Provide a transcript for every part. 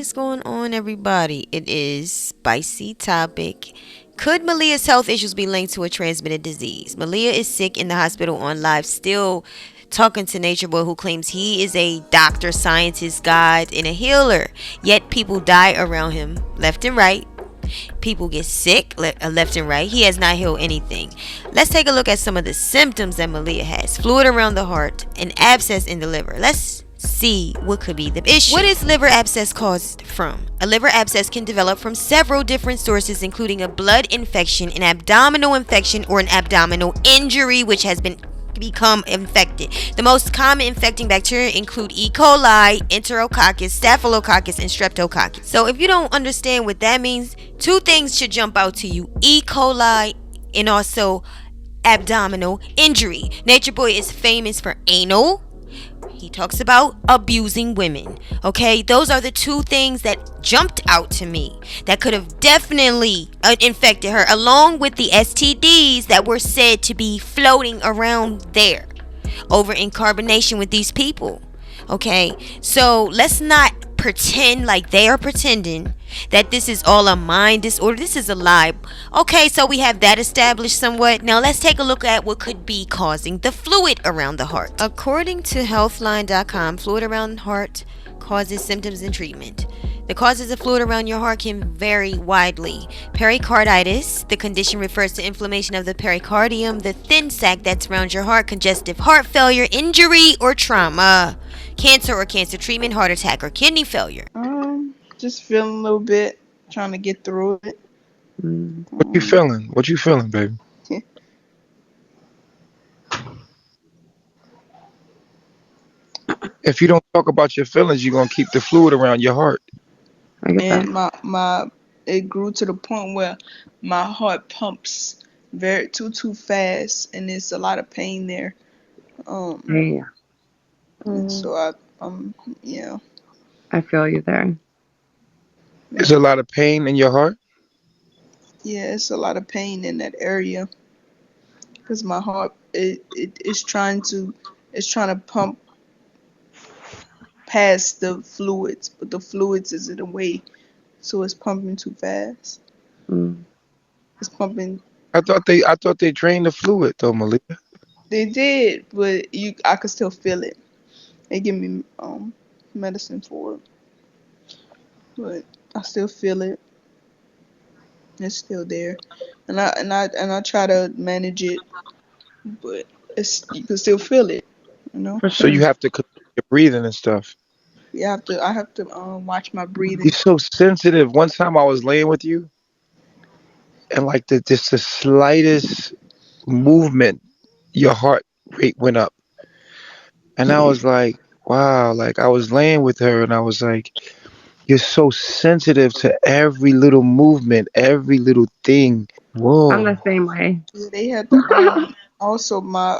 is going on, everybody? It is Spicy Topic. Could Malia's health issues be linked to a transmitted disease? Malia is sick in the hospital on live, still talking to Nature Boy, who claims he is a doctor, scientist, god, and a healer. Yet people die around him left and right. People get sick left and right. He has not healed anything. Let's take a look at some of the symptoms that Malia has. Fluid around the heart, an abscess in the liver. Let's see what could be the issue. What is liver abscess caused from? A liver abscess can develop from several different sources, including a blood infection, an abdominal infection, or an abdominal injury which has become infected. The most common infecting bacteria include E. coli, Enterococcus, Staphylococcus, and Streptococcus. So if you don't understand what that means, two things should jump out to you: E. coli and also abdominal injury. Nature Boy is famous for anal. He talks about abusing women. Okay, those are the two things that jumped out to me that could have definitely infected her, along with the STDs that were said to be floating around there over in carbonation with these people. Okay, so let's not pretend like they are pretending that this is all a mind disorder. This is a lie. Okay, so we have that established somewhat. Now let's take a look at what could be causing the fluid around the heart. According to healthline.com, fluid around the heart causes symptoms and treatment. The causes of fluid around your heart can vary widely. Pericarditis, the condition refers to inflammation of the pericardium, the thin sac that surrounds your heart, congestive heart failure, injury, or trauma, cancer or cancer treatment, heart attack, or kidney failure. Just feeling a little bit, trying to get through it. What you feeling? What you feeling, baby? If you don't talk about your feelings, you're gonna keep the fluid around your heart. And my it grew to the point where my heart pumps too fast, and there's a lot of pain there. Yeah. And so yeah. I feel you there. There's a lot of pain in your heart. Yeah, it's a lot of pain in that area because my heart it's trying to pump past the fluids, but the fluids is in the way, so it's pumping too fast. It's pumping. I thought they drained the fluid though, Malia. They did, but I could still feel it. They give me medicine for it, but I still feel it. It's still there, and I try to manage it, but you can still feel it, you know. For So sure. you have to control your breathing and stuff. I have to watch my breathing. You're so sensitive. One time I was laying with you, and like just the slightest movement, your heart rate went up, and I was like, wow. Like I was laying with her, and I was like, you're so sensitive to every little movement, every little thing. I'm Whoa. the same way. Yeah, they had to also my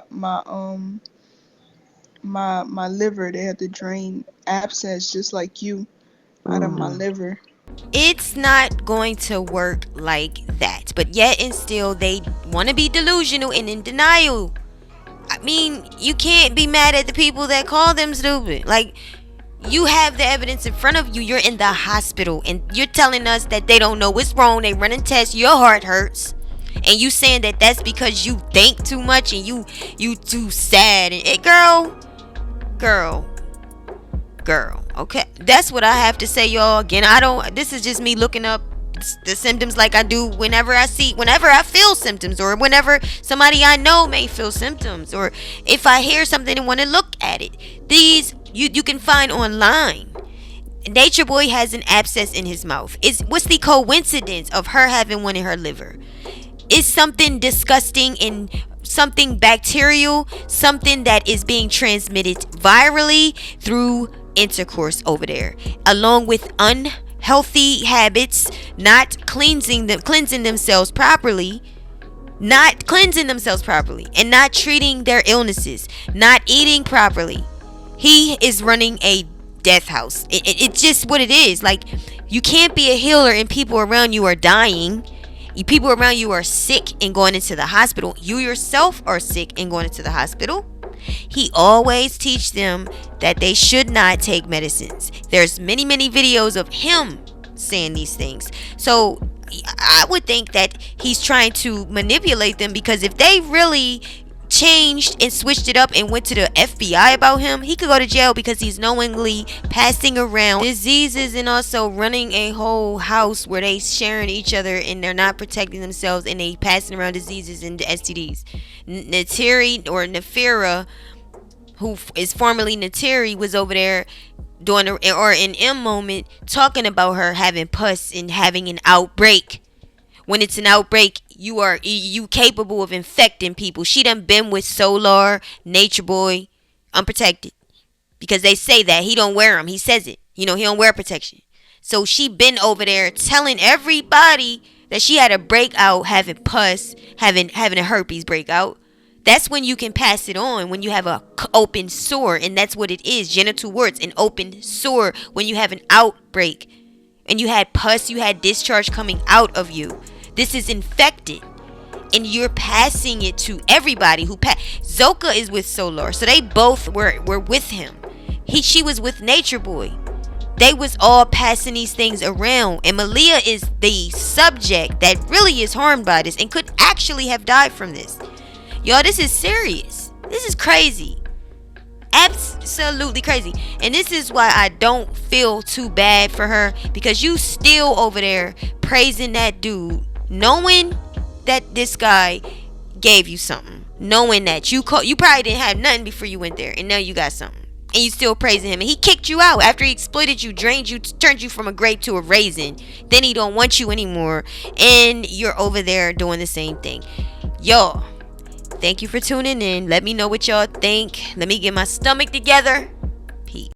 liver. They had to drain abscess just like you out of my liver. It's not going to work like that, but yet and still they want to be delusional and in denial. I mean, you can't be mad at the people that call them stupid. Like, you have the evidence in front of you. You're in the hospital and you're telling us that they don't know what's wrong. They running tests. Your heart hurts, and you saying that that's because you think too much and you too sad. And girl. Okay, that's what I have to say, y'all. Again, this is just me looking up the symptoms like I do whenever I feel symptoms, or whenever somebody I know may feel symptoms, or if I hear something and want to look at it. These you can find online. Nature Boy has an abscess in his mouth. What's the coincidence of her having one in her liver? Is something disgusting and something bacterial, something that is being transmitted virally through intercourse over there, along with unhealthy habits, not cleansing themselves properly, and not treating their illnesses, not eating properly. He is running a death house. It's just what it is. Like, you can't be a healer and people around you are dying. People around you are sick and going into the hospital. You yourself are sick and going into the hospital. He always teach them that they should not take medicines. There's many videos of him saying these things. So I would think that he's trying to manipulate them, because if they really changed and switched it up and went to the FBI about him, he could go to jail, because he's knowingly passing around diseases and also running a whole house where they sharing each other and they're not protecting themselves and they passing around diseases and STDs. Nateri or Nefera, who is formerly Nateri, was over there doing or an M moment talking about her having pus and having an outbreak. When it's an outbreak, you capable of infecting people. She done been with Solar, Nature Boy, unprotected, because they say that he don't wear them. He says it. He don't wear protection. So she been over there telling everybody that she had a breakout, having pus, having a herpes breakout. That's when you can pass it on, when you have a open sore, and that's what it is. Genital warts, an open sore, when you have an outbreak and you had pus, you had discharge coming out of you. This is infected, and you're passing it to everybody who Zoka is with Solar, so they both were with him. She was with Nature Boy. They was all passing these things around, and Malia is the subject that really is harmed by this and could actually have died from this. Y'all, this is serious. This is crazy. Absolutely crazy. And this is why I don't feel too bad for her, because you still over there praising that dude, knowing that this guy gave you something, knowing that you probably didn't have nothing before you went there, and now you got something, and you still praising him. And he kicked you out after he exploited you, drained you, turned you from a grape to a raisin. Then he don't want you anymore, and you're over there doing the same thing. Y'all, thank you for tuning in. Let me know what y'all think. Let me get my stomach together.